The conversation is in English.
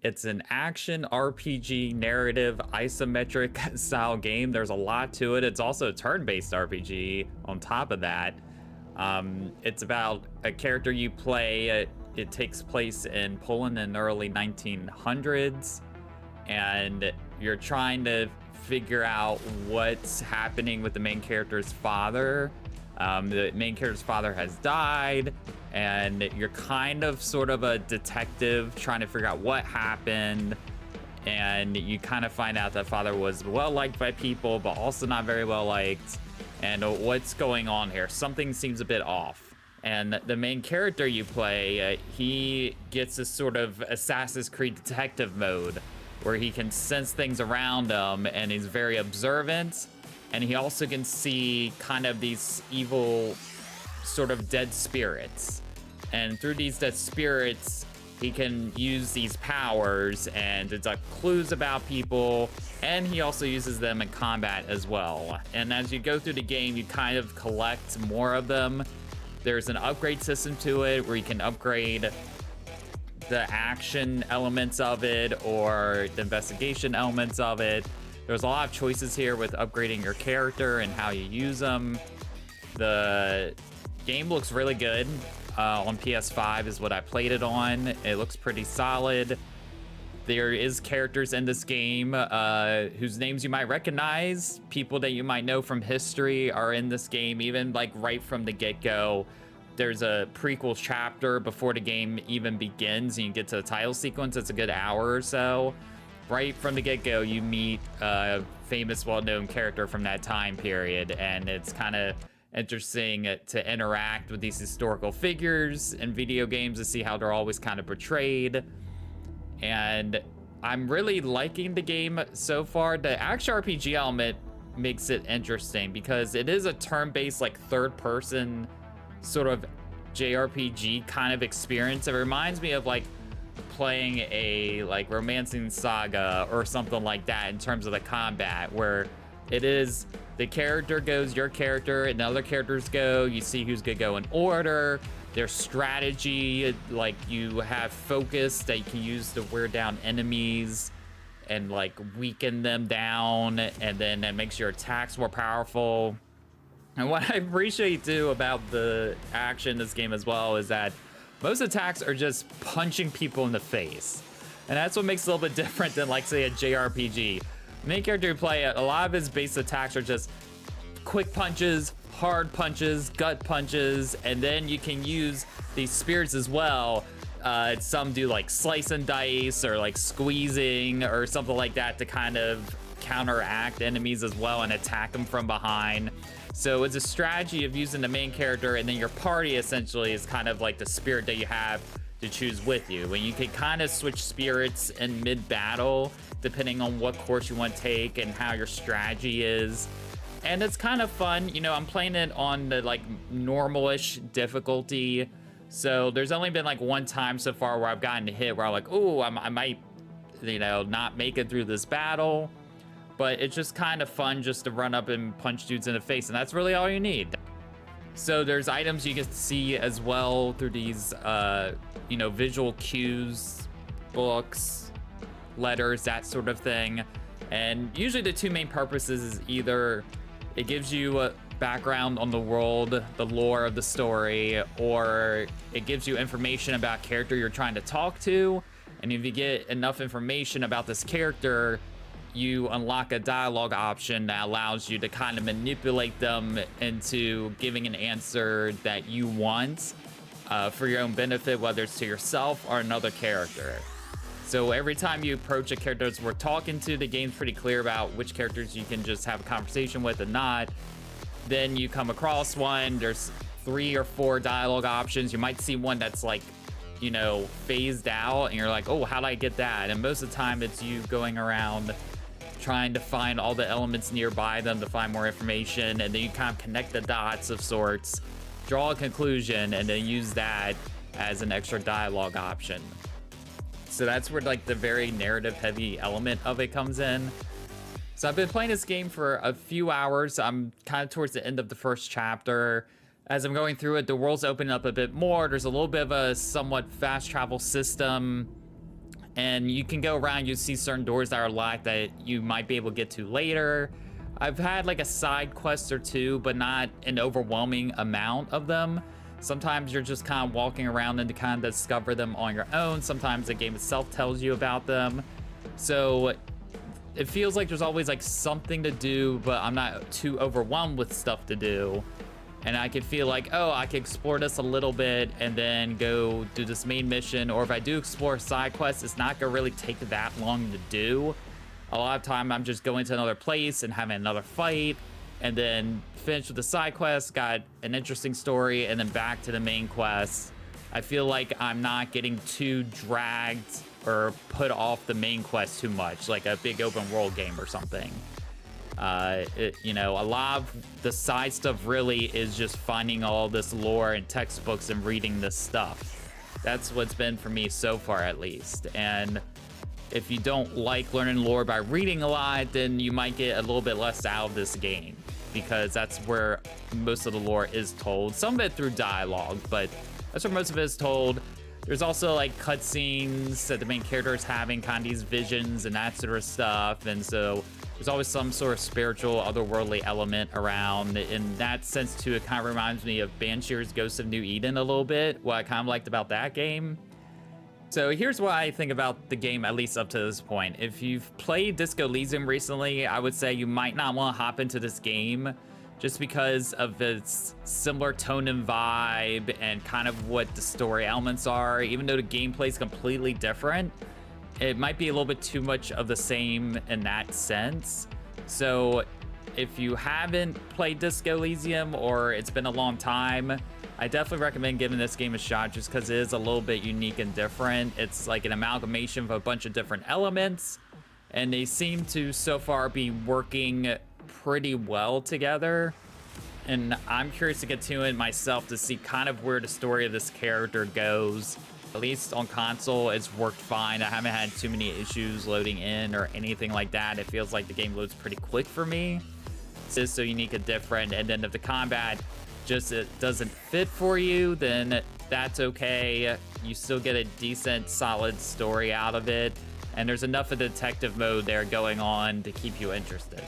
It's an action RPG narrative isometric style game. There's a lot to it. It's also a turn-based RPG on top of that. It's about a character you play. It takes place in Poland in the early 1900s, and you're trying to figure out what's happening with the main character's father. The main character's father has died, and you're kind of sort of a detective trying to figure out what happened. And you kind of find out that father was well liked by people, but also not very well liked. And what's going on here? Something seems a bit off. And the main character you play, he gets this sort of Assassin's Creed detective mode where he can sense things around him, and he's very observant. And he also can see kind of these evil sort of dead spirits. And through these dead spirits, he can use these powers and deduct clues about people, and he also uses them in combat as well. And as you go through the game, you kind of collect more of them. There's an upgrade system to it where you can upgrade the action elements of it or the investigation elements of it. There's a lot of choices here with upgrading your character and how you use them. The game looks really good. On PS5 is what I played it on. It looks pretty solid. There is characters in this game whose names you might recognize. People that you might know from history are in this game, even like right from the get-go. There's a prequel chapter before the game even begins, and you get to the title sequence. It's a good hour or so. Right from the get-go, you meet a famous, well-known character from that time period, and it's kind of interesting to interact with these historical figures in video games to see how they're always kind of portrayed. And I'm really liking the game so far. The action RPG element makes it interesting because it is a turn-based, like third-person sort of JRPG kind of experience. It reminds me of like playing a like Romancing Saga or something like that in terms of the combat, where it is the character goes, your character, and the other characters go. You see who's gonna go in order. There's strategy, like you have focus that you can use to wear down enemies and like weaken them down, and then that makes your attacks more powerful. And what I appreciate too about the action in this game as well is that most attacks are just punching people in the face. And that's what makes it a little bit different than like say a JRPG. The main character you play, a lot of his base attacks are just quick punches, hard punches, gut punches, and then you can use these spirits as well. Some do like slice and dice or like squeezing or something like that to kind of counteract enemies as well and attack them from behind. So it's a strategy of using the main character, and then your party essentially is kind of like the spirit that you have to choose with you. And you can kind of switch spirits in mid-battle depending on what course you want to take and how your strategy is. And it's kind of fun. You know, I'm playing it on the like normal-ish difficulty. So there's only been like one time so far where I've gotten a hit where I'm like, oh, I might, you know, not make it through this battle. But it's just kind of fun just to run up and punch dudes in the face, and that's really all you need. So there's items you get to see as well through these, you know, visual cues, books, letters, that sort of thing. And usually the two main purposes is either it gives you a background on the world, the lore of the story, or it gives you information about character you're trying to talk to. And if you get enough information about this character, you unlock a dialogue option that allows you to kind of manipulate them into giving an answer that you want for your own benefit, whether it's to yourself or another character. So every time you approach a character that's worth talking to, the game's pretty clear about which characters you can just have a conversation with and not. Then you come across one, there's 3 or 4 dialogue options. You might see one that's like, you know, phased out, and you're like, oh, how did I get that? And most of the time it's you going around trying to find all the elements nearby them to find more information, and then you kind of connect the dots of sorts, draw a conclusion, and then use that as an extra dialogue option. So that's where like the very narrative heavy element of it comes in. So I've been playing this game for a few hours. I'm kind of towards the end of the first chapter. As I'm going through it, the world's opening up a bit more. There's a little bit of a somewhat fast travel system. and you can go around, you see certain doors that are locked that you might be able to get to later. I've had like a side quest or two, but not an overwhelming amount of them. Sometimes you're just kind of walking around and to kind of discover them on your own. Sometimes the game itself tells you about them. So it feels like there's always like something to do, but I'm not too overwhelmed with stuff to do. And I could feel like, oh, I could explore this a little bit and then go do this main mission. Or if I do explore side quests, it's not gonna really take that long to do. A lot of time I'm just going to another place and having another fight and then finish with the side quest, got an interesting story, and then back to the main quest. I feel like I'm not getting too dragged or put off the main quest too much, like a big open world game or something. You know, a lot of the side stuff really is just finding all this lore and textbooks and reading this stuff. That's what's been for me so far, at least. And if you don't like learning lore by reading a lot, then you might get a little bit less out of this game, because that's where most of the lore is told. Some of it through dialogue, but that's where most of it is told. There's also like cutscenes that the main character is having, kind of these visions and that sort of stuff. And so there's always some sort of spiritual, otherworldly element around. In that sense, too, it kind of reminds me of Banshir's Ghost of New Eden a little bit, what I kind of liked about that game. So here's what I think about the game, at least up to this point. If you've played Disco Elysium recently, I would say you might not want to hop into this game just because of its similar tone and vibe and kind of what the story elements are. Even though the gameplay is completely different, it might be a little bit too much of the same in that sense. So if you haven't played Disco Elysium or it's been a long time, I definitely recommend giving this game a shot just because it is a little bit unique and different. It's like an amalgamation of a bunch of different elements, and they seem to so far be working pretty well together. And I'm curious to get to it myself to see kind of where the story of this character goes. At least on console, it's worked fine. I haven't had too many issues loading in or anything like that. It feels like the game loads pretty quick for me. It's just so unique and different. And then if the combat just it doesn't fit for you, then that's okay. You still get a decent, solid story out of it. And there's enough of the detective mode there going on to keep you interested.